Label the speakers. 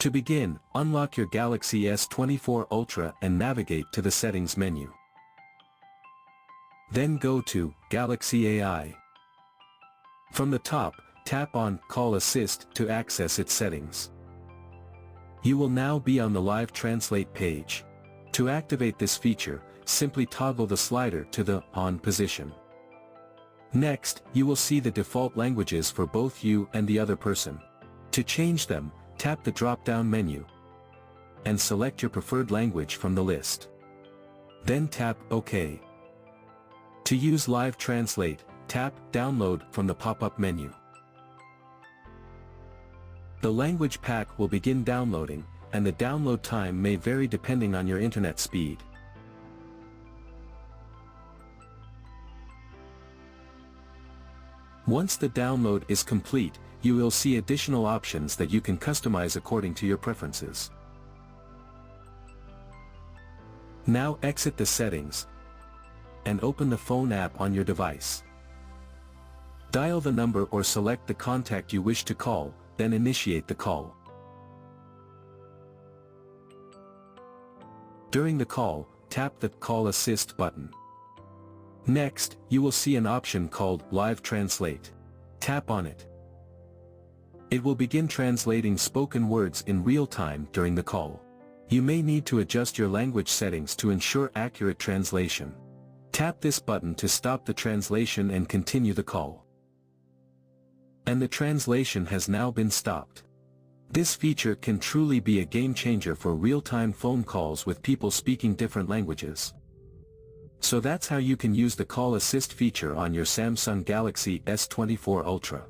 Speaker 1: To begin, unlock your Galaxy S24 Ultra and navigate to the Settings menu. Then go to Galaxy AI. From the top, tap on Call Assist to access its settings. You will now be on the Live Translate page. To activate this feature, simply toggle the slider to the On position. Next, you will see the default languages for both you and the other person. To change them, tap the drop-down menu and select your preferred language from the list. Then tap OK. To use Live Translate, tap Download from the pop-up menu. The language pack will begin downloading, and the download time may vary depending on your internet speed. Once the download is complete, you will see additional options that you can customize according to your preferences. Now exit the settings and open the phone app on your device. Dial the number or select the contact you wish to call, then initiate the call. During the call, tap the Call Assist button. Next, you will see an option called Live Translate. Tap on it. It will begin translating spoken words in real time during the call. You may need to adjust your language settings to ensure accurate translation. Tap this button to stop the translation and continue the call. And the translation has now been stopped. This feature can truly be a game changer for real-time phone calls with people speaking different languages. So that's how you can use the Call Assist feature on your Samsung Galaxy S24 Ultra.